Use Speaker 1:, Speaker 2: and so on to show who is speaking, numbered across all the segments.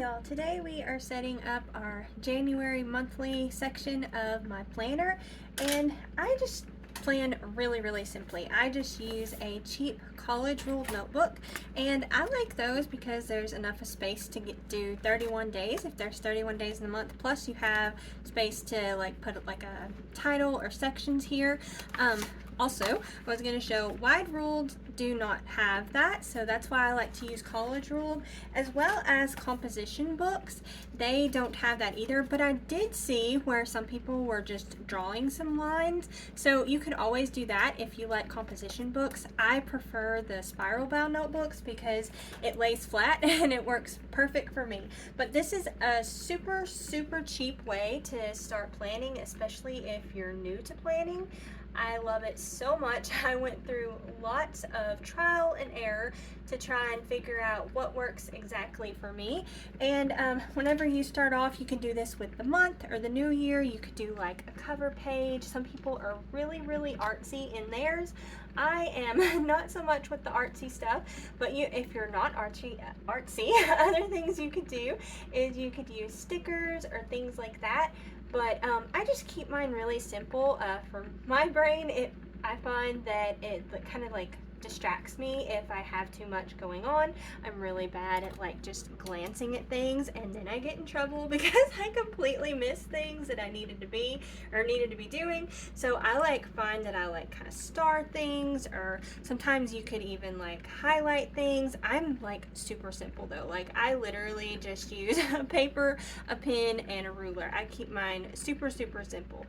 Speaker 1: y'all, today we are setting up our January monthly section of my planner, and I just plan really simply. I just use a cheap college ruled notebook, and I like those because there's enough space to do 31 days if there's 31 days in the month, plus you have space to like put like a title or sections here. Also, I was going to show wide ruled do not have that, so that's why I like to use college ruled, as well as composition books. They don't have that either, but I did see where some people were just drawing some lines, so you could always do that if you like composition books. I prefer the spiral bound notebooks because it lays flat and it works perfect for me. But this is a super cheap way to start planning, especially if you're new to planning. I love it so much. I went through lots of trial and error to try and figure out what works exactly for me. And whenever you start off, you can do this with the month or the new year. You could do like a cover page. Some people are really artsy in theirs. I am not so much with the artsy stuff, but if you're not artsy, other things you could do is you could use stickers or things like that. But I just keep mine really simple. For my brain, I find that it kind of like distracts me if I have too much going on. I'm really bad at like just glancing at things, and then I get in trouble because I completely miss things that I needed to be doing. So I find that I kind of star things, or sometimes you could even like highlight things. I'm like super simple though. Like I literally just use a paper, a pen, and a ruler. I keep mine super simple.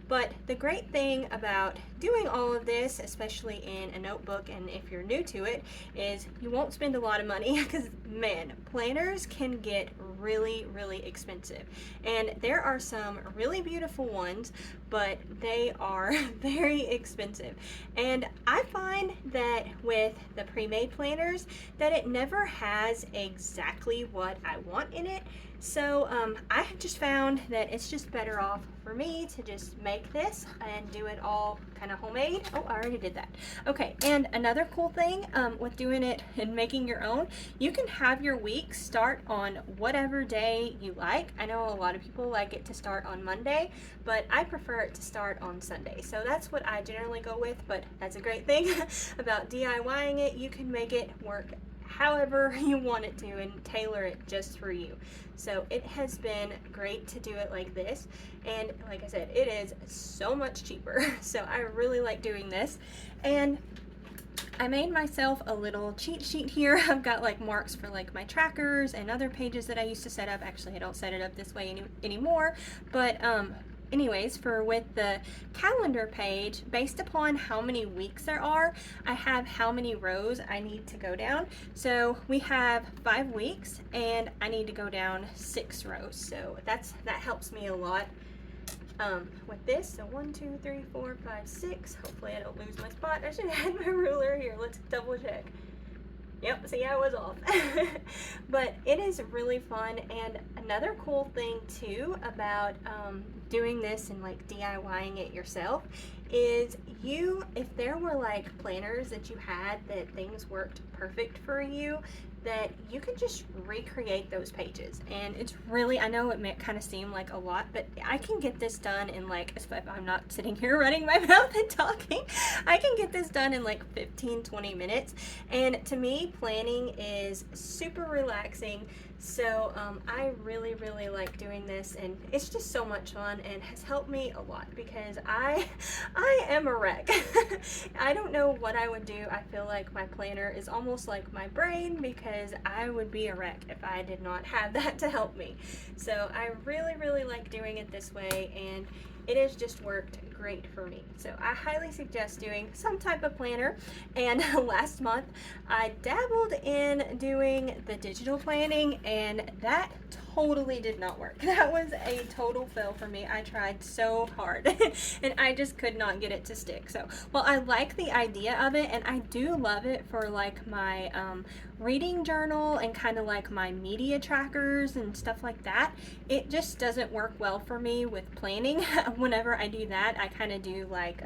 Speaker 1: But the great thing about doing all of this, especially in a notebook, and if you're new to it, is you won't spend a lot of money, because man, planners can get really expensive. And there are some really beautiful ones, but they are very expensive. And I find that with the pre-made planners that it never has exactly what I want in it. So I have just found that it's just better off for me to just make this and do it all kind of homemade. Oh, I already did that. Okay, and another cool thing with doing it and making your own, you can have your week start on whatever day you like. I know a lot of people like it to start on Monday, but I prefer it to start on Sunday. So that's what I generally go with, but that's a great thing about DIYing it. You can make it work however you want it to and tailor it just for you. So it has been great to do it like this, and like I said, it is so much cheaper. So I really like doing this, and I made myself a little cheat sheet here. I've got like marks for like my trackers and other pages that I used to set up. Actually, I don't set it up this way anymore, but anyways, with the calendar page, based upon how many weeks there are, I have how many rows I need to go down. So we have 5 weeks, and I need to go down 6 rows. So that helps me a lot with this. So 1, 2, 3, 4, 5, 6. Hopefully I don't lose my spot. I should have had my ruler here. Let's double check. Yep, see, I was off. But it is really fun. And another cool thing too about doing this and like DIYing it yourself is if there were like planners that you had that things worked perfect for you, that you could just recreate those pages. And it's really, I know it may kind of seem like a lot, but I can get this done in like, if I'm not sitting here running my mouth and talking, I can get this done in like 15-20 minutes. And to me, planning is super relaxing. So I really like doing this, and it's just so much fun and has helped me a lot because I am a wreck. I don't know what I would do. I feel like my planner is almost like my brain, because I would be a wreck if I did not have that to help me. So I really like doing it this way, and it has just worked great for me. So I highly suggest doing some type of planner. And last month I dabbled in doing the digital planning, and that totally did not work. That was a total fail for me. I tried so hard and I just could not get it to stick. So while I like the idea of it, and I do love it for like my reading journal and kind of like my media trackers and stuff like that, it just doesn't work well for me with planning. Whenever I do that, I kind of do like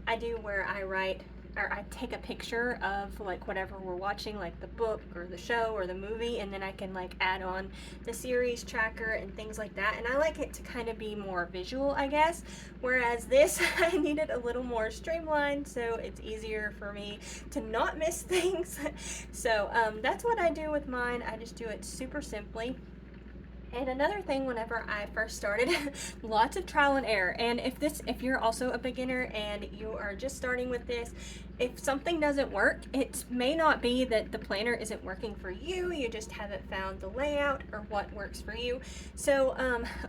Speaker 1: I do where I write or I take a picture of like whatever we're watching, like the book or the show or the movie, and then I can like add on the series tracker and things like that. And I like it to kind of be more visual, I guess, whereas this I need it a little more streamlined so it's easier for me to not miss things. So that's what I do with mine. I just do it super simply. And another thing, whenever I first started, lots of trial and error. And if you're also a beginner and you are just starting with this, if something doesn't work, it may not be that the planner isn't working for you, you just haven't found the layout or what works for you. So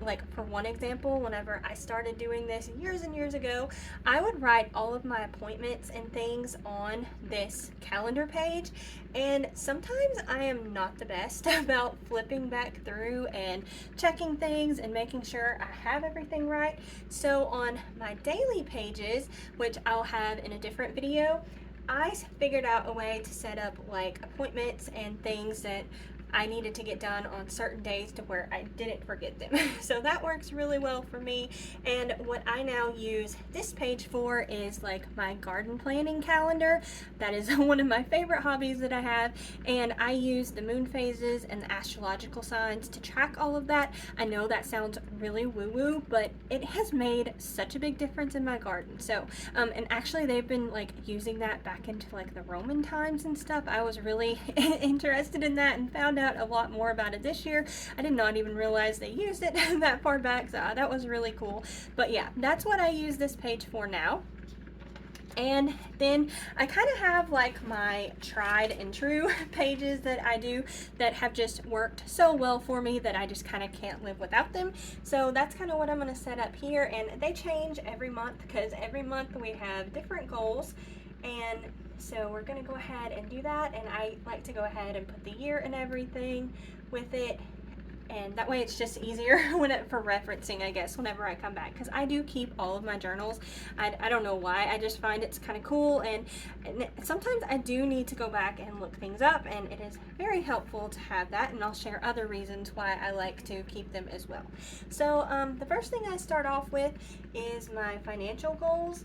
Speaker 1: like for one example, whenever I started doing this years and years ago, I would write all of my appointments and things on this calendar page, and sometimes I am not the best about flipping back through and checking things and making sure I have everything right. So on my daily pages, which I'll have in a different video, I figured out a way to set up like appointments and things that I needed to get done on certain days to where I didn't forget them. So that works really well for me. And what I now use this page for is like my garden planning calendar. That is one of my favorite hobbies that I have. And I use the moon phases and the astrological signs to track all of that. I know that sounds really woo-woo, but it has made such a big difference in my garden. So, and actually they've been like using that back into like the Roman times and stuff. I was really interested in that and found out a lot more about it this year. I did not even realize they used it that far back, so that was really cool. But yeah, that's what I use this page for now. And then I kind of have like my tried and true pages that I do that have just worked so well for me that I just kind of can't live without them. So that's kind of what I'm going to set up here, and they change every month because every month we have different goals. And so we're going to go ahead and do that, and I like to go ahead and put the year and everything with it, and that way it's just easier for referencing, I guess, whenever I come back, because I do keep all of my journals. I don't know why, I just find it's kind of cool, and sometimes I do need to go back and look things up, and it is very helpful to have that, and I'll share other reasons why I like to keep them as well. So the first thing I start off with is my financial goals.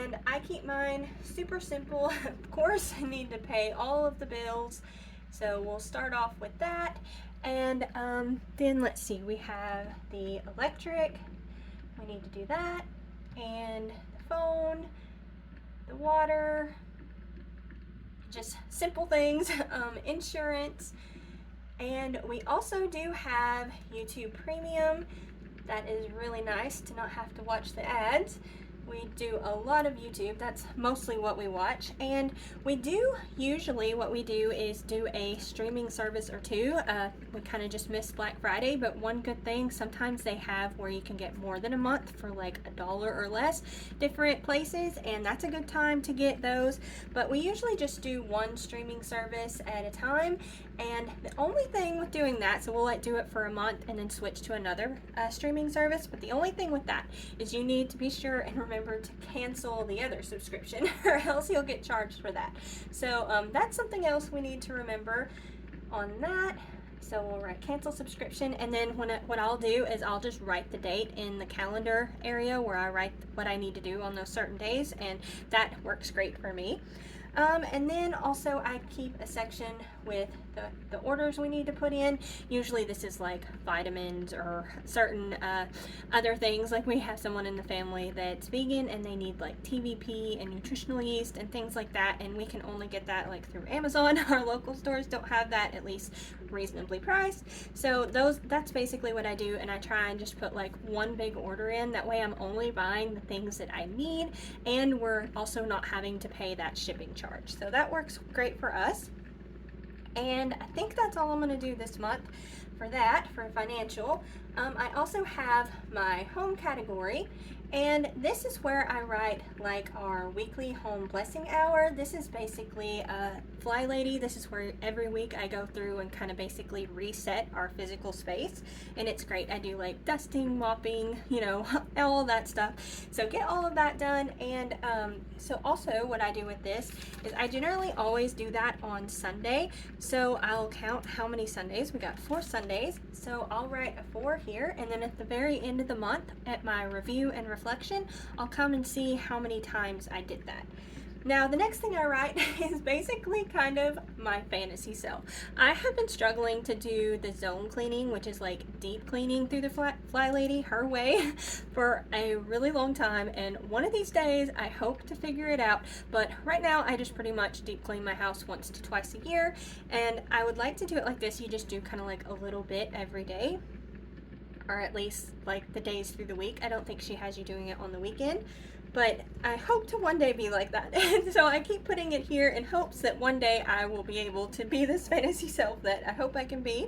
Speaker 1: And I keep mine super simple. Of course, I need to pay all of the bills, so we'll start off with that. And then let's see, we have the electric, we need to do that, and the phone, the water, just simple things, insurance. And we also do have YouTube Premium. That is really nice to not have to watch the ads. We do a lot of YouTube. That's mostly what we watch. And we do, usually what we do is do a streaming service or two. We kind of just missed Black Friday, but one good thing, sometimes they have where you can get more than a month for like $1 or less, different places, and that's a good time to get those. But we usually just do one streaming service at a time. And the only thing with doing that, so we'll like do it for a month and then switch to another streaming service, but the only thing with that is you need to be sure and remember to cancel the other subscription or else you'll get charged for that. So that's something else we need to remember on that. So we'll write cancel subscription, and then what I'll do is I'll just write the date in the calendar area where I write what I need to do on those certain days, and that works great for me. And then also I keep a section with the orders we need to put in. Usually this is like vitamins or certain other things, like we have someone in the family that's vegan and they need like TVP and nutritional yeast and things like that, and we can only get that like through Amazon. Our local stores don't have that, at least reasonably priced. So that's basically what I do, and I try and just put like one big order in. That way I'm only buying the things that I need, and we're also not having to pay that shipping charge. So that works great for us. And I think that's all I'm going to do this month for that, for financial. I also have my home category, and this is where I write like our weekly home blessing hour. This is basically Fly Lady. This is where every week I go through and kind of basically reset our physical space, and it's great. I do like dusting, mopping, you know, all that stuff. So get all of that done. And so also what I do with this is I generally always do that on Sunday. So I'll count how many Sundays. We got 4 Sundays. So I'll write a 4 here, and then at the very end of the month at my review and reflection, I'll come and see how many times I did that. Now, the next thing I write is basically kind of my fantasy self. I have been struggling to do the zone cleaning, which is like deep cleaning through the fly lady, her way, for a really long time. And one of these days, I hope to figure it out. But right now, I just pretty much deep clean my house once to twice a year. And I would like to do it like this. You just do kind of like a little bit every day, or at least like the days through the week. I don't think she has you doing it on the weekend, but I hope to one day be like that. And so I keep putting it here in hopes that one day I will be able to be this fantasy self that I hope I can be.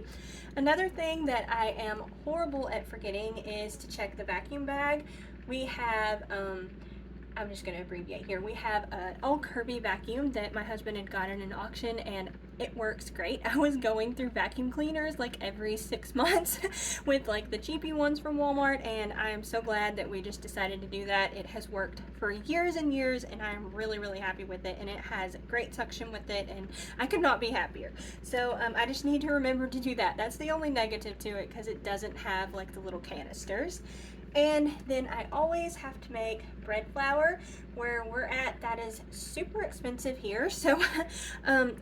Speaker 1: Another thing that I am horrible at forgetting is to check the vacuum bag. We have, I'm just going to abbreviate here. We have an old Kirby vacuum that my husband had gotten in an auction, and it works great. I was going through vacuum cleaners like every 6 months with like the cheapy ones from Walmart, and I am so glad that we just decided to do that. It has worked for years and years, and I'm really, really happy with it, and it has great suction with it, and I could not be happier. So I just need to remember to do that. That's the only negative to it, because it doesn't have like the little canisters. And then I always have to make bread flour. Where we're at, that is super expensive here, so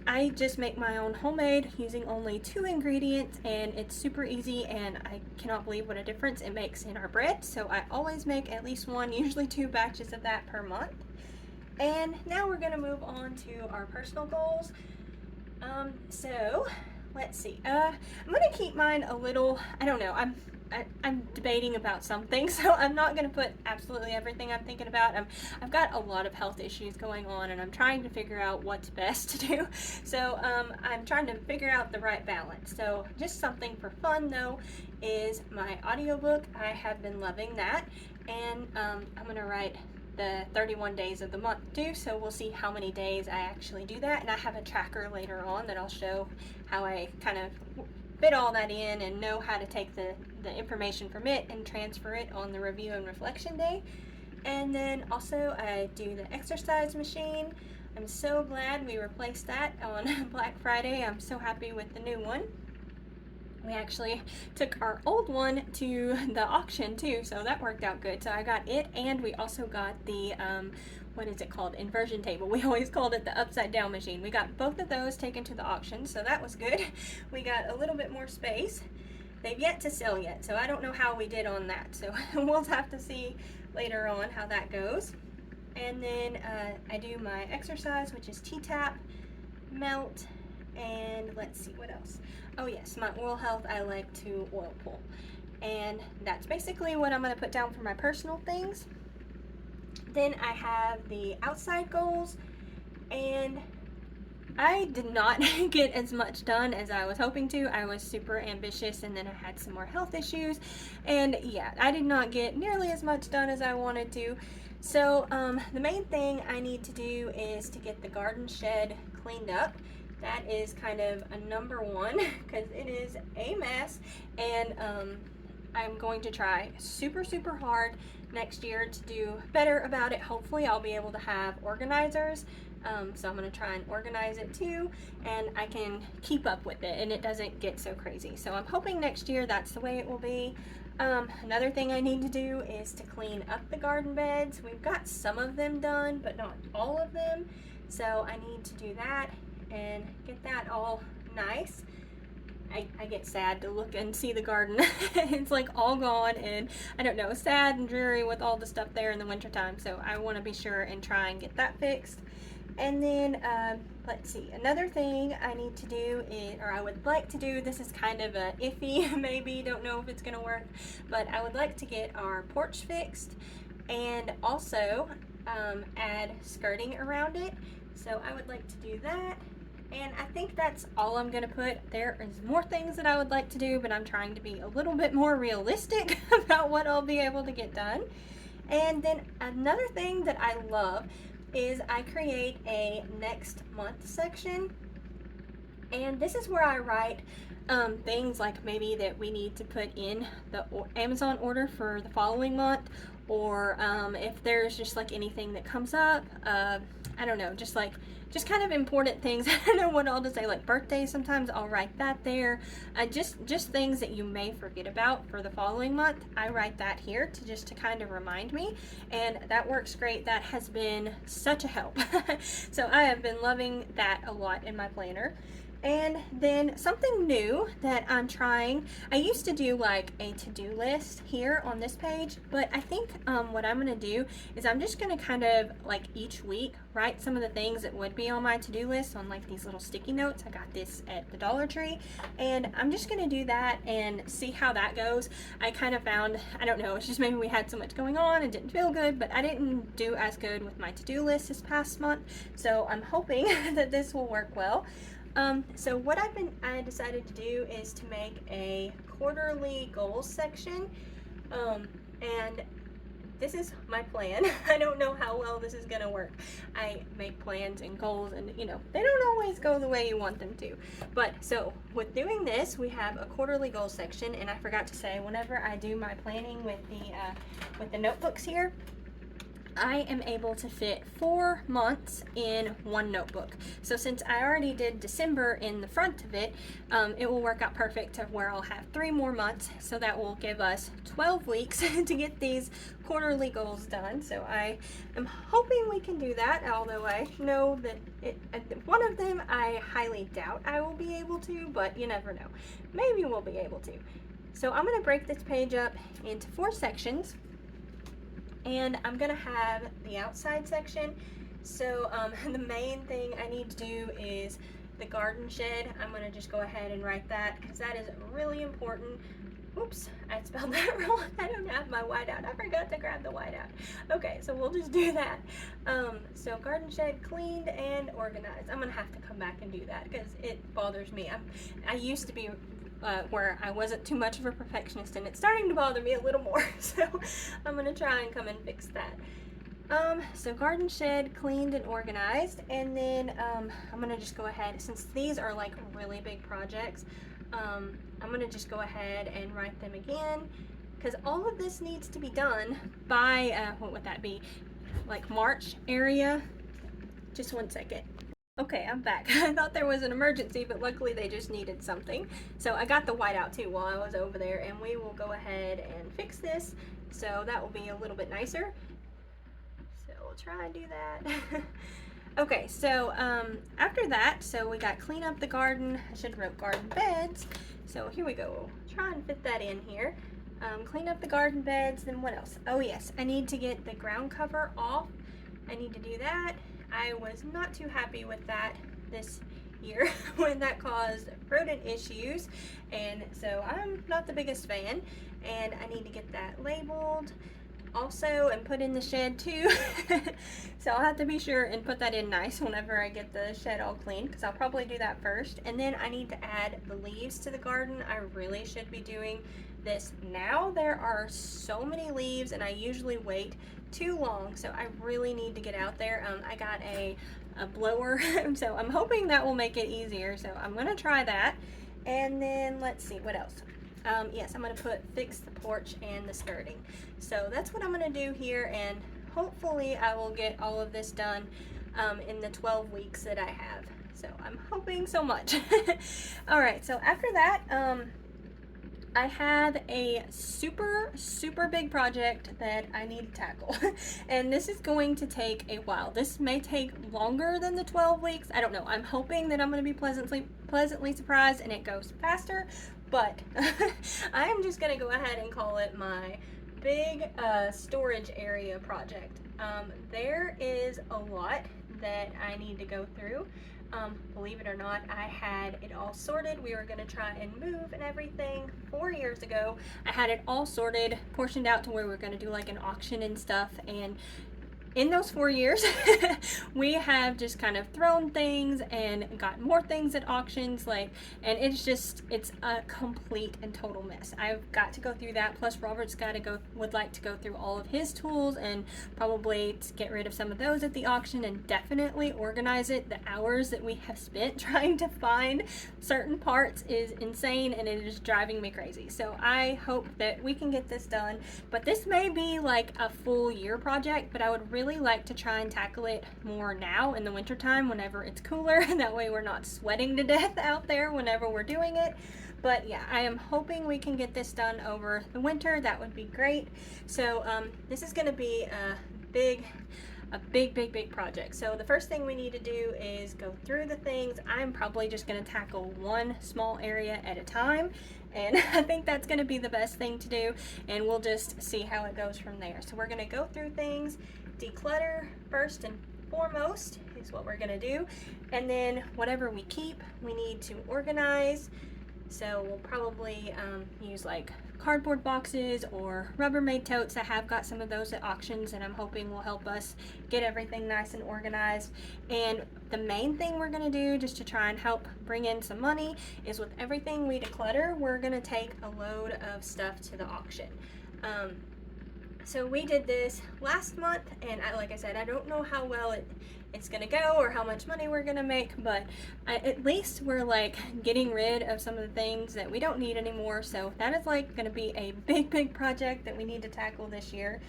Speaker 1: I just make my own homemade using only 2 ingredients, and it's super easy, and I cannot believe what a difference it makes in our bread. So I always make at least 1, usually 2 batches of that per month. And now we're going to move on to our personal goals. So let's see, I'm going to keep mine a little, I don't know, I'm debating about something, so I'm not going to put absolutely everything I'm thinking about. I've got a lot of health issues going on, and I'm trying to figure out what's best to do. So I'm trying to figure out the right balance. So just something for fun though is my audiobook. I have been loving that, and I'm going to write the 31 days of the month too, so we'll see how many days I actually do that. And I have a tracker later on that I'll show how I kind of fit all that in and know how to take the information from it and transfer it on the review and reflection day. And then also I do the exercise machine. I'm so glad we replaced that on Black Friday. I'm so happy with the new one. We actually took our old one to the auction too, so that worked out good. So I got it, and we also got the what is it called? Inversion table. We always called it the upside down machine. We got both of those taken to the auction, so that was good. We got a little bit more space. They've yet to sell yet, so I don't know how we did on that. So we'll have to see later on how that goes. And then I do my exercise, which is T-tap, melt, and let's see what else. Oh yes, my oral health, I like to oil pull. And that's basically what I'm going to put down for my personal things. Then I have the outside goals, and I did not get as much done as I was hoping to. I was super ambitious, and then I had some more health issues, and yeah, I did not get nearly as much done as I wanted to. So the main thing I need to do is to get the garden shed cleaned up. That is kind of a number one because it is a mess, and I'm going to try super hard next year to do better about it. Hopefully I'll be able to have organizers, so I'm going to try and organize it too, and I can keep up with it and it doesn't get so crazy. So I'm hoping next year that's the way it will be. Another thing I need to do is to clean up the garden beds. We've got some of them done, but not all of them, so I need to do that and get that all nice. I get sad to look and see the garden. It's like all gone, and I don't know, sad and dreary with all the stuff there in the wintertime, so I want to be sure and try and get that fixed. And then let's see, another thing I need to do is, or I would like to do, this is kind of a iffy maybe, don't know if it's gonna work, but I would like to get our porch fixed and also add skirting around it. So I would like to do that. And I think that's all I'm going to put. There is more things that I would like to do, but I'm trying to be a little bit more realistic about what I'll be able to get done. And then another thing that I love is I create a next month section. And this is where I write things like maybe that we need to put in the Amazon order for the following month, or if there's just like anything that comes up, I don't know, just kind of important things. I don't know what all to say, like birthdays. Sometimes I'll write that there. Just things that you may forget about for the following month. I write that here to kind of remind me, and that works great. That has been such a help. So I have been loving that a lot in my planner. And then something new that I'm trying, I used to do like a to-do list here on this page, but I think what I'm going to do is I'm just going to kind of like each week write some of the things that would be on my to-do list on like these little sticky notes. I got this at the Dollar Tree, and I'm just going to do that and see how that goes. I kind of found, I don't know, it's just maybe we had so much going on and didn't feel good, but I didn't do as good with my to-do list this past month, so I'm hoping that this will work well. So what I decided to do is to make a quarterly goals section, and this is my plan. I don't know how well this is gonna work. I make plans and goals, and you know, they don't always go the way you want them to. But so with doing this, we have a quarterly goals section, and I forgot to say, whenever I do my planning with the notebooks here, I am able to fit 4 months in one notebook. So since I already did December in the front of it, it will work out perfect to where I'll have 3 more months. So that will give us 12 weeks to get these quarterly goals done. So I am hoping we can do that, although I know that one of them I highly doubt I will be able to, but you never know. Maybe we'll be able to. So I'm going to break this page up into 4 sections. And I'm gonna have the outside section. So the main thing I need to do is the garden shed. I'm gonna just go ahead and write that because that is really important. Oops, I spelled that wrong. I don't have my whiteout. I forgot to grab the whiteout. Okay, so we'll just do that. So garden shed cleaned and organized. I'm gonna have to come back and do that because it bothers me. I used to be where I wasn't too much of a perfectionist, and it's starting to bother me a little more. So I'm gonna try and come and fix that. So garden shed cleaned and organized, and then I'm gonna just go ahead, since these are like really big projects, I'm gonna just go ahead and write them again, because all of this needs to be done by what would that be, like March area. Just one second. Okay, I'm back. I thought there was an emergency, but luckily they just needed something. So I got the whiteout too while I was over there, and we will go ahead and fix this. So that will be a little bit nicer. So we'll try and do that. Okay, so after that, so we got clean up the garden. I should have wrote garden beds. So here we go. Try and fit that in here. Clean up the garden beds, then what else? Oh yes, I need to get the ground cover off. I need to do that. I was not too happy with that this year when that caused rodent issues, and so I'm not the biggest fan, and I need to get that labeled also and put in the shed too. So I'll have to be sure and put that in nice whenever I get the shed all clean, because I'll probably do that first. And then I need to add the leaves to the garden. I really should be doing this now. There are so many leaves and I usually wait too long, so I really need to get out there. I got a blower, so I'm hoping that will make it easier, so I'm gonna try that. And then let's see what else. Yes, I'm gonna fix the porch and the skirting. So that's what I'm gonna do here, and hopefully I will get all of this done in the 12 weeks that I have. So I'm hoping so much. All right, so after that, I have a super big project that I need to tackle. And this is going to take a while. This may take longer than the 12 weeks. I don't know. I'm hoping that I'm going to be pleasantly surprised and it goes faster, but I am just going to go ahead and call it my big storage area project. There is a lot that I need to go through. Believe it or not, I had it all sorted. We were going to try and move and everything 4 years ago. I had it all sorted, portioned out to where we were going to do like an auction and stuff, and in those 4 years, we have just kind of thrown things and got more things at auctions, and it's a complete and total mess. I've got to go through that, plus Robert's would like to go through all of his tools and probably get rid of some of those at the auction and definitely organize it. The hours that we have spent trying to find certain parts is insane, and it is driving me crazy. So I hope that we can get this done, but this may be like a full year project, but I would really like to try and tackle it more now in the wintertime whenever it's cooler, and that way we're not sweating to death out there whenever we're doing it. But yeah, I am hoping we can get this done over the winter. That would be great. So this is going to be a big project. So the first thing we need to do is go through the things. I'm probably just going to tackle one small area at a time, and I think that's going to be the best thing to do, and we'll just see how it goes from there. So we're going to go through things. Declutter first and foremost is what we're going to do, and then whatever we keep we need to organize. So we'll probably use like cardboard boxes or Rubbermaid totes. I have got some of those at auctions, and I'm hoping will help us get everything nice and organized. And the main thing we're going to do, just to try and help bring in some money, is with everything we declutter, we're going to take a load of stuff to the auction. So we did this last month, and like I said, I don't know how well it's gonna go or how much money we're gonna make, but at least we're like getting rid of some of the things that we don't need anymore. So that is like gonna be a big project that we need to tackle this year.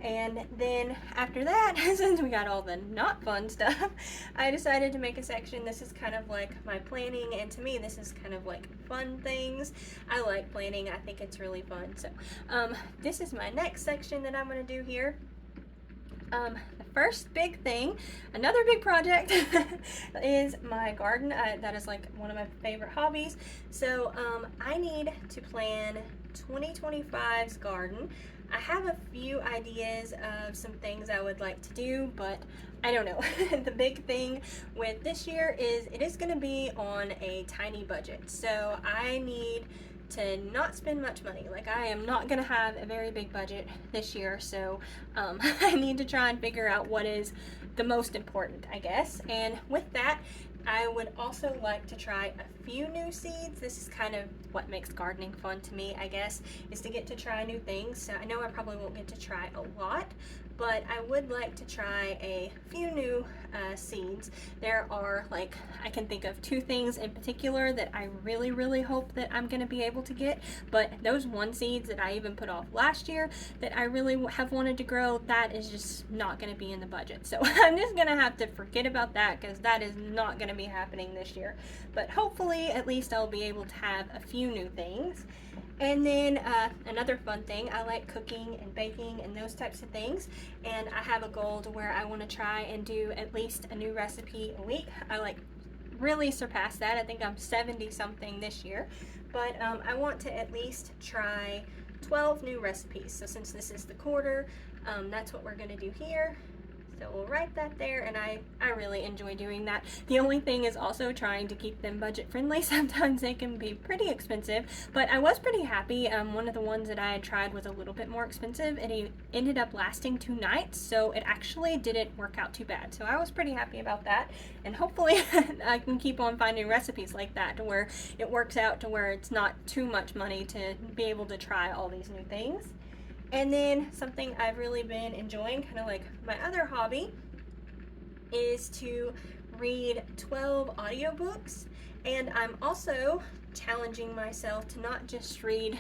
Speaker 1: And then after that, since we got all the not fun stuff, I decided to make a section. This is kind of like my planning, and to me this is kind of like fun things. I like planning. I think it's really fun. So this is my next section that I'm going to do here. The first big thing, another big project, is my garden. That is like one of my favorite hobbies. So I need to plan 2025's garden. I have a few ideas of some things I would like to do, but I don't know. The big thing with this year is it is going to be on a tiny budget. So I need to not spend much money. Like, I am not going to have a very big budget this year, so I need to try and figure out what is the most important, I guess. And with that, I would also like to try a few new seeds. This is kind of what makes gardening fun to me, I guess, is to get to try new things. So I know I probably won't get to try a lot, but I would like to try a few new seeds. There are, like, I can think of two things in particular that I really hope that I'm going to be able to get, but those one seeds that I even put off last year that I really have wanted to grow, that is just not going to be in the budget. So I'm just going to have to forget about that, because that is not going to be happening this year. But hopefully at least I'll be able to have a few new things. And then another fun thing, I like cooking and baking and those types of things, and I have a goal to where I want to try and do at least a new recipe a week. I like really surpass that. I think I'm 70 something this year, but I want to at least try 12 new recipes. So since this is the quarter, that's what we're going to do here. So we'll write that there, and I really enjoy doing that. The only thing is also trying to keep them budget friendly. Sometimes they can be pretty expensive, but I was pretty happy. One of the ones that I had tried was a little bit more expensive, and it ended up lasting 2 nights, so it actually didn't work out too bad. So I was pretty happy about that, and hopefully I can keep on finding recipes like that to where it works out to where it's not too much money to be able to try all these new things. And then something I've really been enjoying, kind of like my other hobby, is to read 12 audiobooks. And I'm also challenging myself to not just read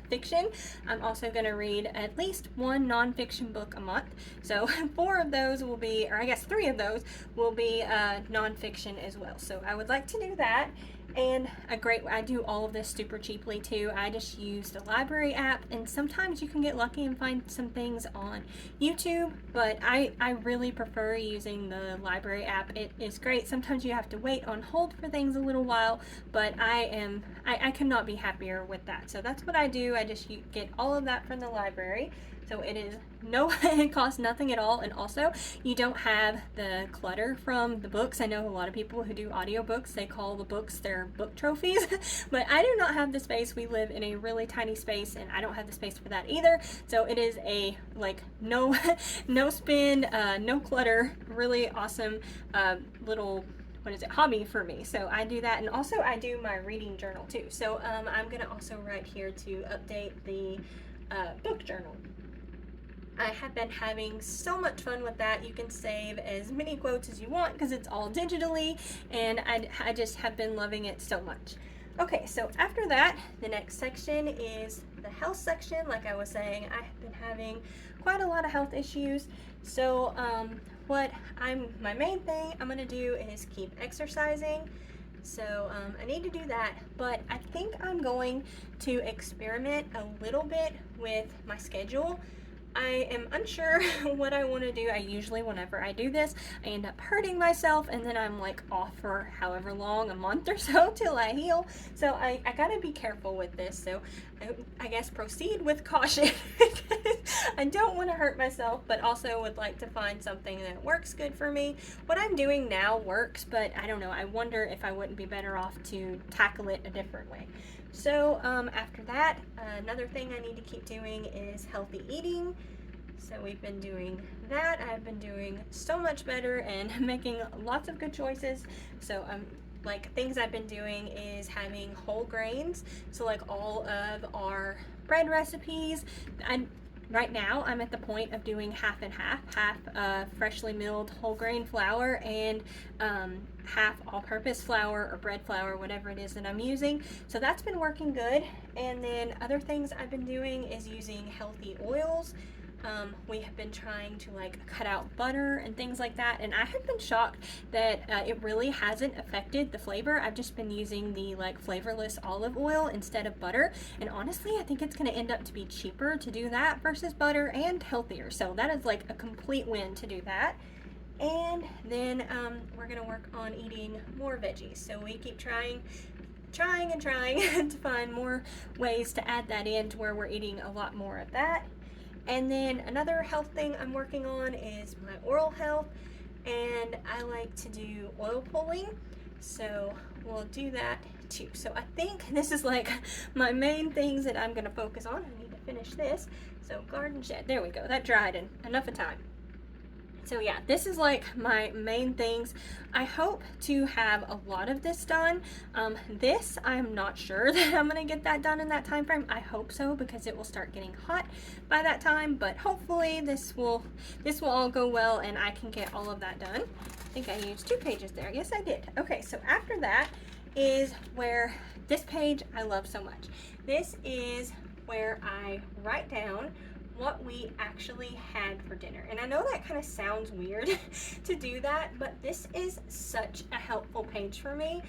Speaker 1: fiction. I'm also going to read at least one nonfiction book a month. So 4 of those will be, or I guess 3 of those will be nonfiction as well. So I would like to do that. And I do all of this super cheaply too. I just use the library app, and sometimes you can get lucky and find some things on YouTube, but I really prefer using the library app. It is great. Sometimes you have to wait on hold for things a little while, but I could not be happier with that. So that's what I do. I just get all of that from the library. So it costs nothing at all, and also you don't have the clutter from the books. I know a lot of people who do audiobooks, they call the books their their book trophies. But I do not have the space. We live in a really tiny space, and I don't have the space for that either. So it is a like no no spin, no clutter, really awesome little, what is it, hobby for me. So I do that, and also I do my reading journal too. So I'm gonna also write here to update the book journal. I have been having so much fun with that. You can save as many quotes as you want because it's all digitally, and I just have been loving it so much. Okay, so after that, the next section is the health section. Like I was saying, I have been having quite a lot of health issues. So my main thing I'm gonna do is keep exercising. So I need to do that, but I think I'm going to experiment a little bit with my schedule. I am unsure what I want to do. I usually, whenever I do this, I end up hurting myself, and then I'm like off for however long, a month or so, till I heal. So I gotta be careful with this. So I guess proceed with caution. I don't want to hurt myself, but also would like to find something that works good for me. What I'm doing now works, but I don't know. I wonder if I wouldn't be better off to tackle it a different way. So after that, another thing I need to keep doing is healthy eating. So we've been doing that. I've been doing so much better and making lots of good choices. So like things I've been doing is having whole grains. So like all of our bread recipes. Right now I'm at the point of doing half and half freshly milled whole grain flour and half all-purpose flour or bread flour, whatever it is that I'm using. So that's been working good. And then other things I've been doing is using healthy oils. We have been trying to like cut out butter and things like that, and I have been shocked that it really hasn't affected the flavor. I've just been using the like flavorless olive oil instead of butter, and honestly I think it's going to end up to be cheaper to do that versus butter, and healthier. So that is like a complete win to do that. And then we're going to work on eating more veggies. So we keep trying to find more ways to add that in to where we're eating a lot more of that. And then another health thing I'm working on is my oral health, and I like to do oil pulling, so we'll do that too. So I think this is like my main things that I'm going to focus on. I need to finish this. So garden shed, there we go, that dried in enough of time. So yeah, this is like my main things. I hope to have a lot of this done. This, I'm not sure that I'm gonna get that done in that time frame. I hope so, because it will start getting hot by that time, but hopefully this will all go well and I can get all of that done. I think I used 2 pages there. Yes, I did. Okay, so after that is where this page I love so much. This is where I write down what we actually had for dinner. And I know that kind of sounds weird to do that, but this is such a helpful page for me.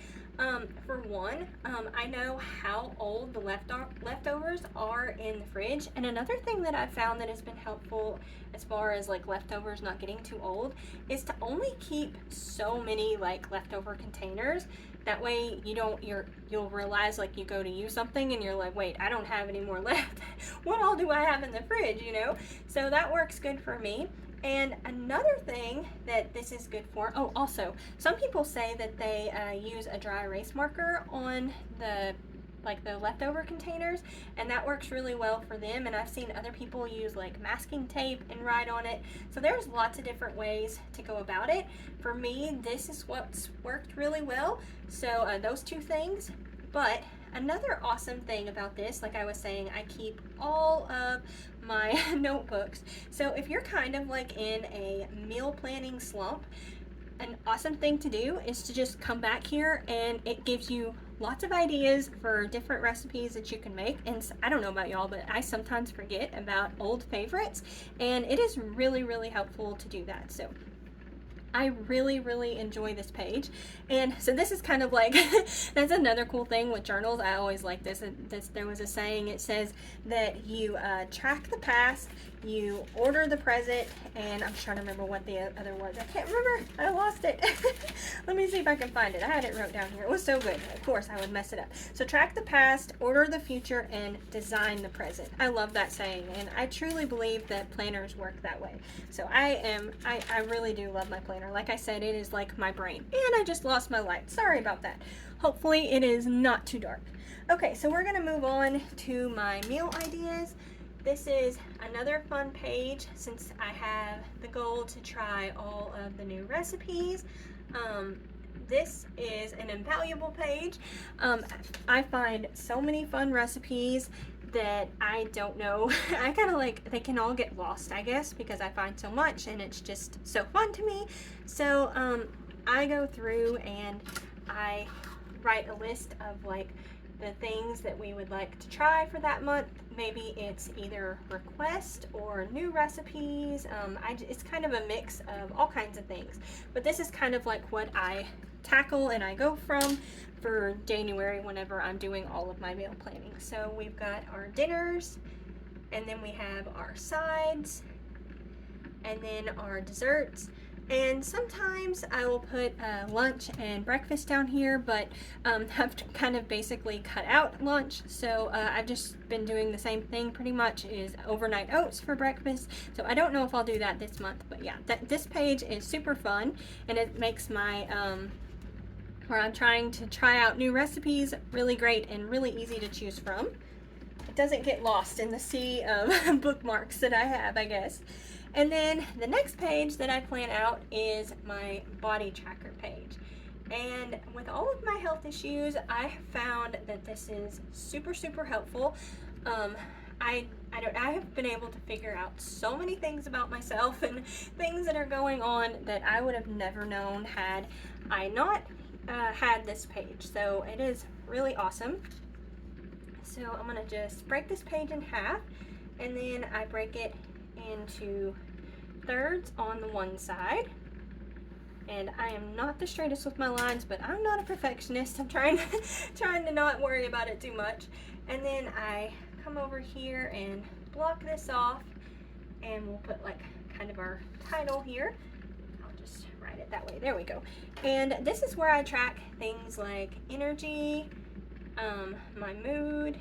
Speaker 1: For one, I know how old the leftovers are in the fridge. And another thing that I've found that has been helpful as far as like leftovers not getting too old is to only keep so many like leftover containers. That way you'll realize like you go to use something and you're like, wait, I don't have any more left. What all do I have in the fridge, you know? So that works good for me. And another thing that this is good for, oh, also, some people say that they use a dry erase marker on the leftover containers, and that works really well for them. And I've seen other people use like masking tape and write on it. So there's lots of different ways to go about it. For me, this is what's worked really well. So those 2 things. But another awesome thing about this, like I was saying, I keep all of my notebooks. So if you're kind of like in a meal planning slump, an awesome thing to do is to just come back here, and it gives you lots of ideas for different recipes that you can make. And I don't know about y'all, but I sometimes forget about old favorites, and it is really, really helpful to do that. So I really, really enjoy this page. And so this is kind of like, that's another cool thing with journals. I always like this. There was a saying, it says that you track the past, you order the present, and I'm trying to remember what the other was. I can't remember. I lost it. Let me see if I can find it. I had it wrote down here. It was so good. Of course, I would mess it up. So track the past, order the future, and design the present. I love that saying, and I truly believe that planners work that way. So I really do love my planner. Like I said, it is like my brain. And I just lost my light. Sorry about that. Hopefully it is not too dark. Okay, so we're gonna move on to my meal ideas. This is another fun page since I have the goal to try all of the new recipes. This is an invaluable page. I find so many fun recipes that I don't know. I kind of like, they can all get lost, I guess, because I find so much and it's just so fun to me. So I go through and I write a list of like the things that we would like to try for that month. Maybe it's either request or new recipes. It's kind of a mix of all kinds of things, but this is kind of like what I tackle and I go from for January whenever I'm doing all of my meal planning. So we've got our dinners, and then we have our sides, and then our desserts. And sometimes I will put lunch and breakfast down here, but have to kind of basically cut out lunch. So I've just been doing the same thing pretty much, is overnight oats for breakfast. So I don't know if I'll do that this month, but yeah, this page is super fun, and it makes my where I'm trying to try out new recipes really great and really easy to choose from. It doesn't get lost in the sea of bookmarks that I have, I guess. And then the next page that I plan out is my body tracker page. And with all of my health issues, I have found that this is super, super helpful. I have been able to figure out so many things about myself and things that are going on that I would have never known had I not had this page. So it is really awesome. So I'm gonna just break this page in half, and then I break it into thirds on the one side. And I am not the straightest with my lines, but I'm not a perfectionist. I'm trying to not worry about it too much. And then I come over here and block this off, and we'll put like kind of our title here. I'll just write it that way. There we go. And this is where I track things like energy, my mood,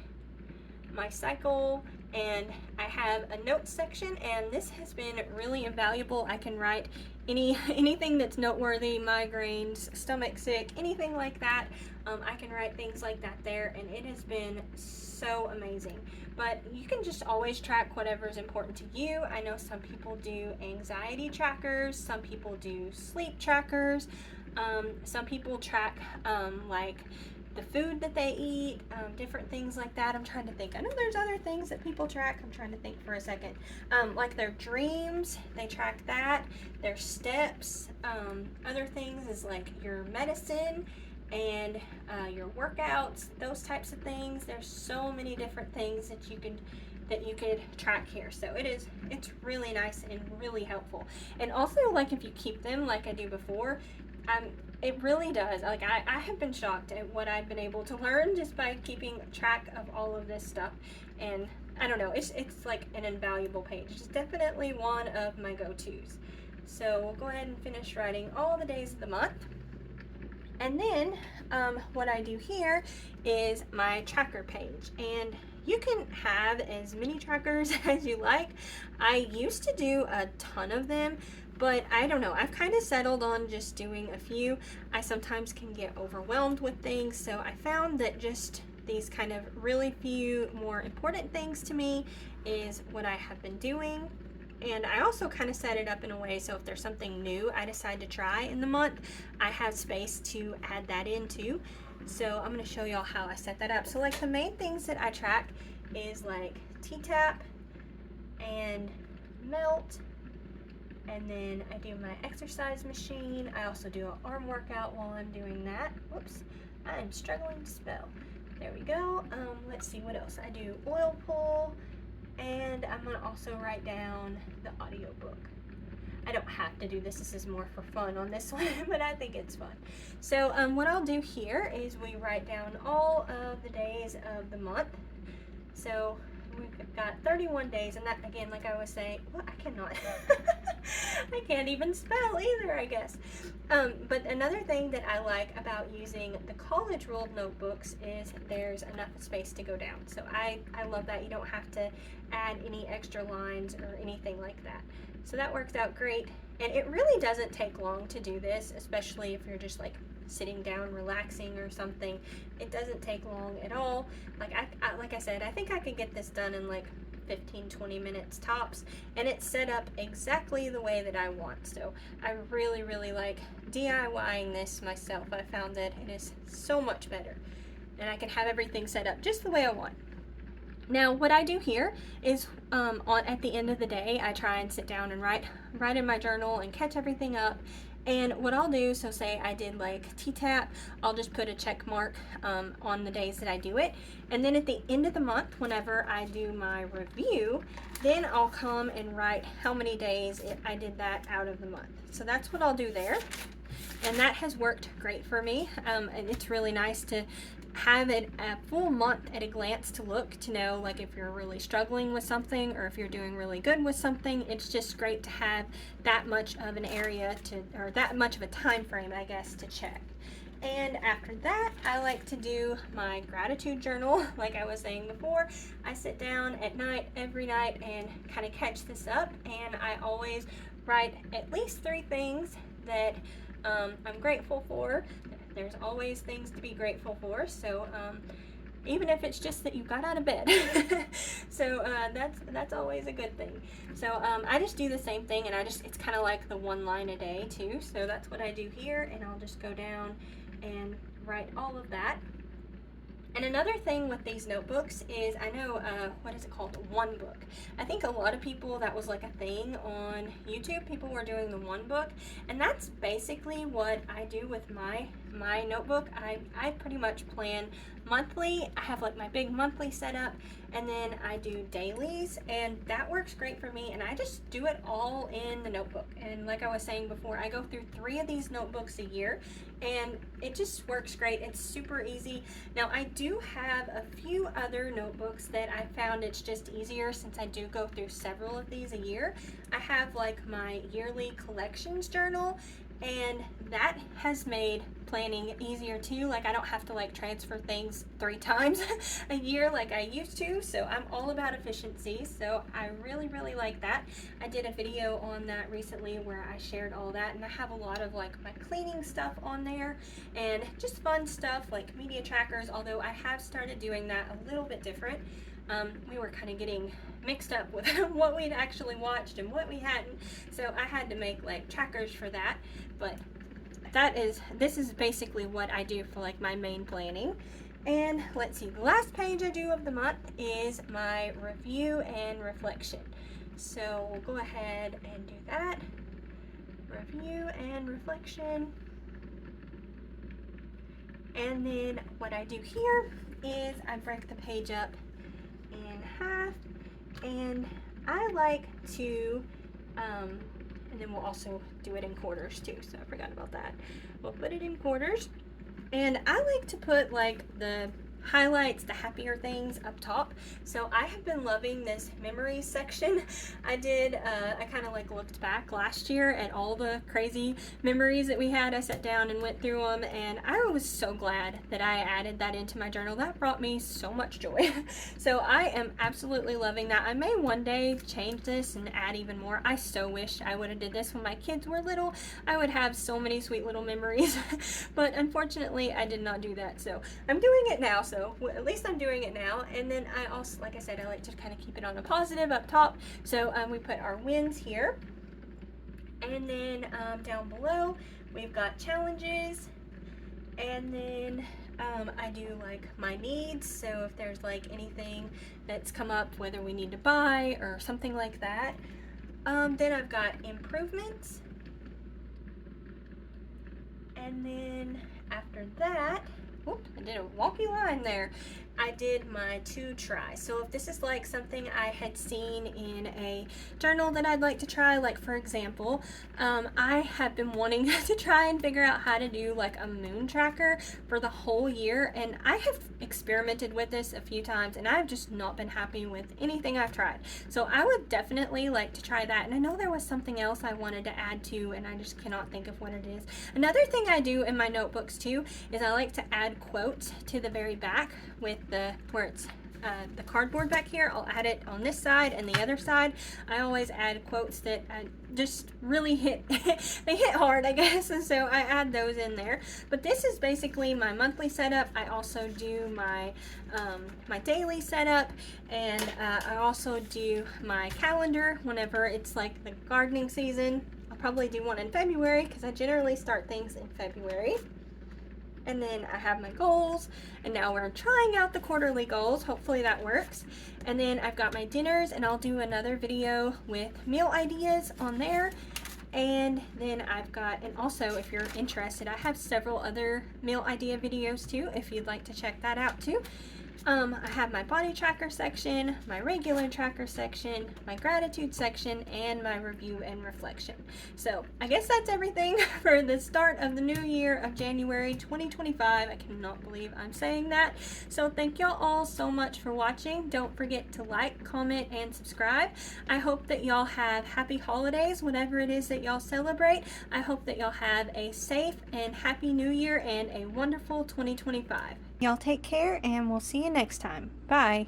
Speaker 1: my cycle, and I have a notes section, and this has been really invaluable. I can write anything that's noteworthy, migraines, stomach sick, anything like that. I can write things like that there, and it has been so amazing. But you can just always track whatever is important to you. I know some people do anxiety trackers, some people do sleep trackers, some people track like the food that they eat, different things like that. I'm trying to think. I know there's other things that people track. I'm trying to think for a second. Like their dreams, they track that. Their steps. Other things is like your medicine and your workouts, those types of things. There's so many different things that you could track here. So it's really nice and really helpful. And also, like, if you keep them like I do before, it really does. Like, I have been shocked at what I've been able to learn just by keeping track of all of this stuff. And I don't know, it's like an invaluable page. It's definitely one of my go-tos. So we'll go ahead and finish writing all the days of the month. And then what I do here is my tracker page. And you can have as many trackers as you like. I used to do a ton of them, but I don't know, I've kind of settled on just doing a few. I sometimes can get overwhelmed with things, so I found that just these kind of really few more important things to me is what I have been doing. And I also kind of set it up in a way so if there's something new I decide to try in the month, I have space to add that into. So I'm going to show y'all how I set that up. So like the main things that I track is like T-tap and melt, and then I do my exercise machine. I also do an arm workout while I'm doing that. Whoops, I am struggling to spell. There we go. Let's see what else. I do oil pull, and I'm going to also write down the audiobook. I don't have to do this. This is more for fun on this one, but I think it's fun. So what I'll do here is we write down all of the days of the month. So we've got 31 days, and that, again, like I was saying, well, I cannot, I can't even spell either, I guess. But another thing that I like about using the college ruled notebooks is there's enough space to go down. So I love that. You don't have to add any extra lines or anything like that. So that works out great. And it really doesn't take long to do this, especially if you're just like sitting down relaxing or something. It doesn't take long at all. Like I said, I think I could get this done in like 15-20 minutes tops, and it's set up exactly the way that I want. So I really like DIYing this myself. I found that it is so much better, and I can have everything set up just the way I want. Now what I do here is at the end of the day, I try and sit down and write in my journal and catch everything up. And what I'll do, so say I did like T-tap, I'll just put a check mark on the days that I do it. And then at the end of the month, whenever I do my review, then I'll come and write how many days I did that out of the month. So that's what I'll do there. And that has worked great for me. And it's really nice to have it a full month at a glance to look to know like if you're really struggling with something or if you're doing really good with something. It's just great to have that much of an area or that much of a time frame, I guess, to check. And after that, I like to do my gratitude journal. Like I was saying before, I sit down at night every night and kind of catch this up, and I always write at least 3 things that I'm grateful for. There's always things to be grateful for, so even if it's just that you got out of bed. So that's always a good thing. So I just do the same thing, and it's kind of like the 1 line a day too. So that's what I do here, and I'll just go down and write all of that. And another thing with these notebooks is, I know, what is it called? One book. I think a lot of people, that was like a thing on YouTube. People were doing the one book, and that's basically what I do with my notebook. I pretty much plan monthly. I have like my big monthly setup, and then I do dailies, and that works great for me, and I just do it all in the notebook. And like I was saying before, I go through 3 of these notebooks a year, and it just works great. It's super easy. Now I do have a few other notebooks that I found it's just easier since I do go through several of these a year. I have like my yearly collections journal, and that has made planning easier too. Like I don't have to like transfer things 3 times a year like I used to. So I'm all about efficiency, so I really like that. I did a video on that recently where I shared all that, and I have a lot of like my cleaning stuff on there and just fun stuff like media trackers, although I have started doing that a little bit different. We were kind of getting mixed up with what we'd actually watched and what we hadn't, so I had to make like trackers for that. But this is basically what I do for like my main planning. And let's see, the last page I do of the month is my review and reflection. So we'll go ahead and do that. Review and reflection. And then what I do here is I break the page up in half, and I like to and then we'll also do it in quarters too, so I forgot about that. We'll put it in quarters, and I like to put like the highlights, the happier things up top. So I have been loving this memories section. I kind of like looked back last year at all the crazy memories that we had. I sat down and went through them, and I was so glad that I added that into my journal. That brought me so much joy. So I am absolutely loving that. I may one day change this and add even more. I so wish I would have did this when my kids were little. I would have so many sweet little memories, but unfortunately I did not do that. So I'm doing it now. So at least I'm doing it now. And then I also, like I said, I like to kind of keep it on a positive up top. So we put our wins here. And then down below, we've got challenges. And then I do like my needs. So if there's like anything that's come up, whether we need to buy or something like that. Then I've got improvements. And then after that, I did a wonky line there. I did my to try. So if this is like something I had seen in a journal that I'd like to try, like for example, I have been wanting to try and figure out how to do like a moon tracker for the whole year, and I have experimented with this a few times, and I've just not been happy with anything I've tried. So I would definitely like to try that, and I know there was something else I wanted to add to, and I just cannot think of what it is. Another thing I do in my notebooks too is I like to add quotes to the very back with where it's the cardboard back here. I'll add it on this side and the other side. I always add quotes that just really hit, they hit hard, I guess, and so I add those in there. But this is basically my monthly setup. I also do my my daily setup, and I also do my calendar whenever it's like the gardening season. I'll probably do one in February because I generally start things in February. And then I have my goals, and now we're trying out the quarterly goals. Hopefully that works. And then I've got my dinners, and I'll do another video with meal ideas on there. And then I've got, and also if you're interested, I have several other meal idea videos too, if you'd like to check that out too. I have my body tracker section, my regular tracker section, my gratitude section, and my review and reflection. So I guess that's everything for the start of the new year of January 2025. I cannot believe I'm saying that. So thank y'all all so much for watching. Don't forget to like, comment, and subscribe. I hope that y'all have happy holidays, whatever it is that y'all celebrate. I hope that y'all have a safe and happy new year and a wonderful 2025. Y'all take care, and we'll see you next time. Bye.